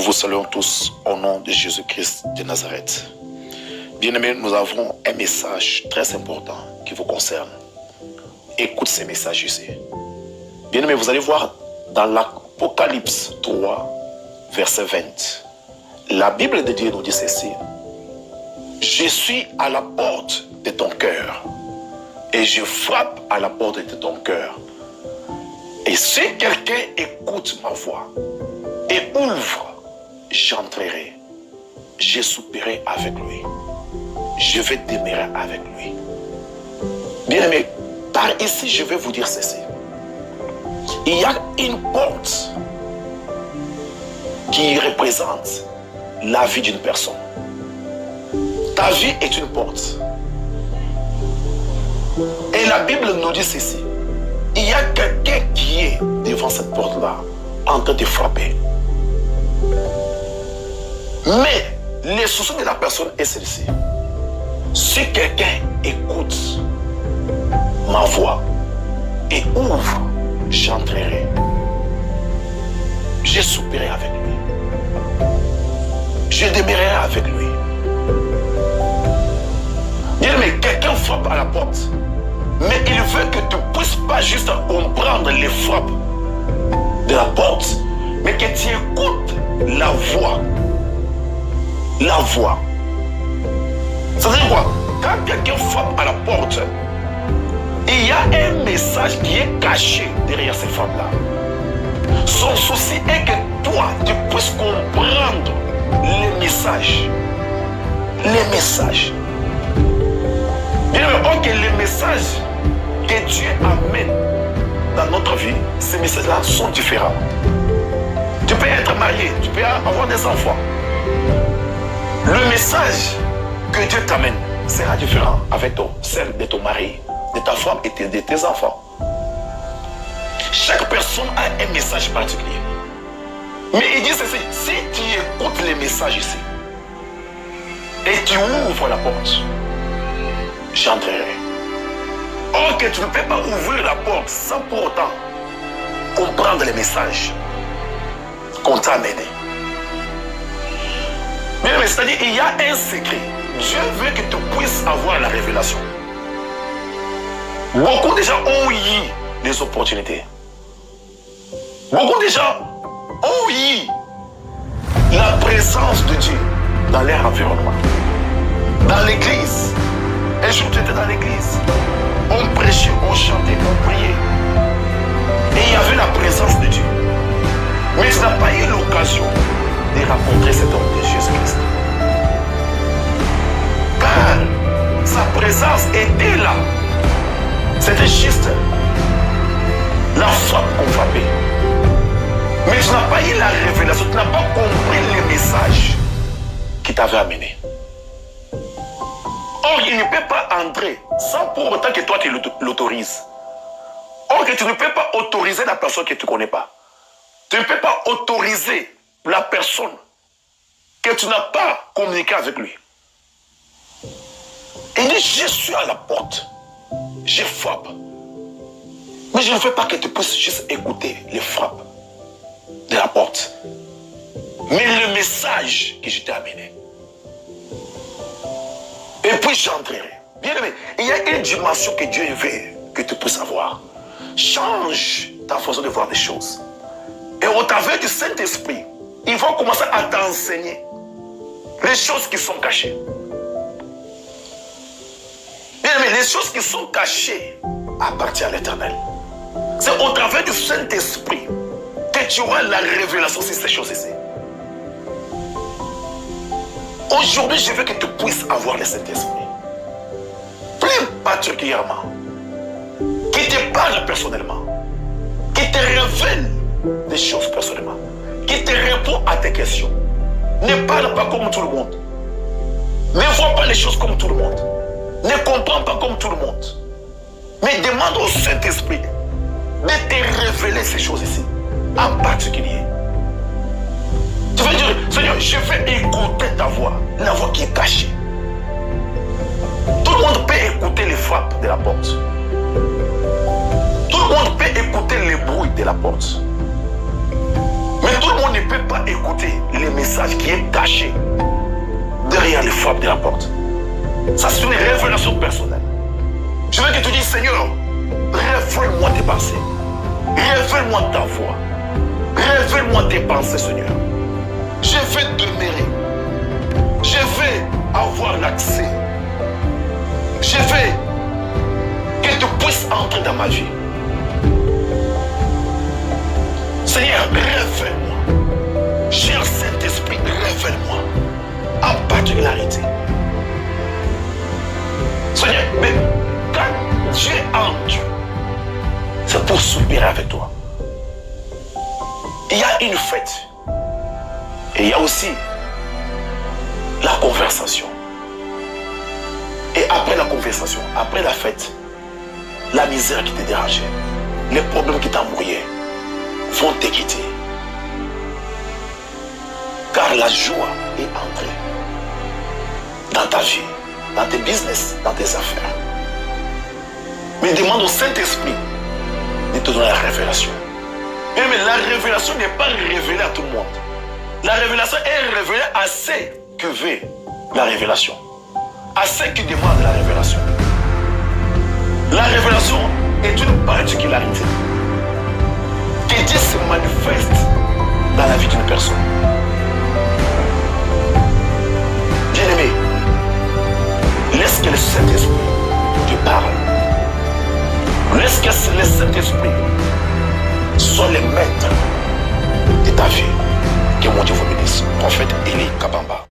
vous saluons tous au nom de Jésus-Christ de Nazareth. Bien-aimés, nous avons un message très important qui vous concerne. Écoute ces messages ici. Bien-aimés, vous allez voir dans l'Apocalypse 3, verset 20. La Bible de Dieu nous dit ceci. Je suis à la porte de ton cœur et je frappe à la porte de ton cœur. Et si quelqu'un écoute ma voix et ouvre, j'entrerai, je souperai avec lui, je vais demeurer avec lui. Bien-aimés, par ici je vais vous dire ceci. Il y a une porte qui représente la vie d'une personne. Ta vie est une porte. Et la Bible nous dit ceci. Il y a quelqu'un qui est devant cette porte-là, en train de frapper. Mais le souci de la personne est celle-ci. Si quelqu'un écoute ma voix et ouvre, j'entrerai. Je souperai avec lui. Je demeurerai avec lui. Bien, mais quelqu'un frappe à la porte. Mais il veut que tu ne puisses pas juste comprendre les frappes de la porte, mais que tu écoutes la voix. La voix. C'est-à-dire quoi? Quand quelqu'un frappe à la porte, il y a un message qui est caché derrière ces frappes-là. Son souci est que toi, tu puisses comprendre les messages. Les messages. Bien, ok, les messages que Dieu amène dans notre vie, ces messages-là sont différents. Tu peux être marié, tu peux avoir des enfants. Le message que Dieu t'amène sera différent avec celle de ton mari, de ta femme et de tes enfants. Chaque personne a un message particulier. Mais il dit ceci, si tu écoutes les messages ici et tu ouvres la porte, j'entrerai. Or que tu ne peux pas ouvrir la porte sans pour autant comprendre les messages qu'on t'a amenés. Mais c'est-à-dire il y a un secret. Dieu veut que tu puisses avoir la révélation. Beaucoup de gens ont eu des opportunités. Beaucoup de gens ont eu la présence de Dieu dans leur environnement. Dans l'église. Un jour tu étais dans l'église. On prêchait, on chantait, on priait. Et il y avait la présence de Dieu. Mais tu n'as pas eu l'occasion de rencontrer cet homme de Jésus-Christ. Car sa présence était là. C'était juste la frappe qu'on frappait. Mais tu n'as pas eu la révélation, tu n'as pas compris les messages qui t'avaient amené. Or, il ne peut pas entrer sans pour autant que toi tu l'autorises. Or, que tu ne peux pas autoriser la personne que tu ne connais pas. Tu ne peux pas autoriser la personne que tu n'as pas communiqué avec lui. Il dit, je suis à la porte. Je frappe. Mais je ne veux pas que tu puisses juste écouter les frappes de la porte. Mais le message que je t'ai amené. Et puis j'entrerai. Bien aimé, il y a une dimension que Dieu veut que tu puisses avoir. Change ta façon de voir les choses. Et au travers du Saint-Esprit, il va commencer à t'enseigner les choses qui sont cachées. Bien aimé, les choses qui sont cachées appartiennent à l'Éternel. C'est au travers du Saint-Esprit que tu auras la révélation sur ces choses-ci. Aujourd'hui, je veux que tu puisses avoir le Saint-Esprit. Plus particulièrement, qui te parle personnellement, qui te révèle des choses personnellement, qui te répond à tes questions. Ne parle pas comme tout le monde. Ne vois pas les choses comme tout le monde. Ne comprends pas comme tout le monde. Mais demande au Saint-Esprit de te révéler ces choses ici, en particulier. Tu vas dire, Seigneur, je vais écouter ta voix, la voix qui est cachée. Tout le monde peut écouter les frappes de la porte. Tout le monde peut écouter les bruits de la porte. Mais tout le monde ne peut pas écouter les message qui est caché derrière les frappes de la porte. Ça, c'est une révélation personnelle. Je veux que tu dises, Seigneur, révèle-moi tes pensées. Révèle-moi ta voix. Révèle-moi tes pensées, Seigneur. Je vais demeurer. Je vais avoir l'accès. Je vais que tu puisses entrer dans ma vie. Seigneur, révèle-moi. Cher Saint-Esprit, révèle-moi. En particularité. Seigneur, mais quand Dieu entre, c'est pour soupirer avec toi. Il y a une fête. Et il y a aussi la conversation. Et après la conversation, après la fête, la misère qui te dérangeait, les problèmes qui t'embrouillaient vont te quitter. Car la joie est entrée dans ta vie, dans tes business, dans tes affaires. Mais demande au Saint-Esprit de te donner la révélation. Mais la révélation n'est pas révélée à tout le monde. La révélation est révélée à ceux qui veulent la révélation. À ceux qui demandent la révélation. La révélation est une particularité que Dieu se manifeste dans la vie d'une personne. Bien-aimé, laisse que le Saint-Esprit te parle. Laisse que le Saint-Esprit soit le maître de ta vie. Que mon Dieu vous bénisse. Prophète Élie Kabamba.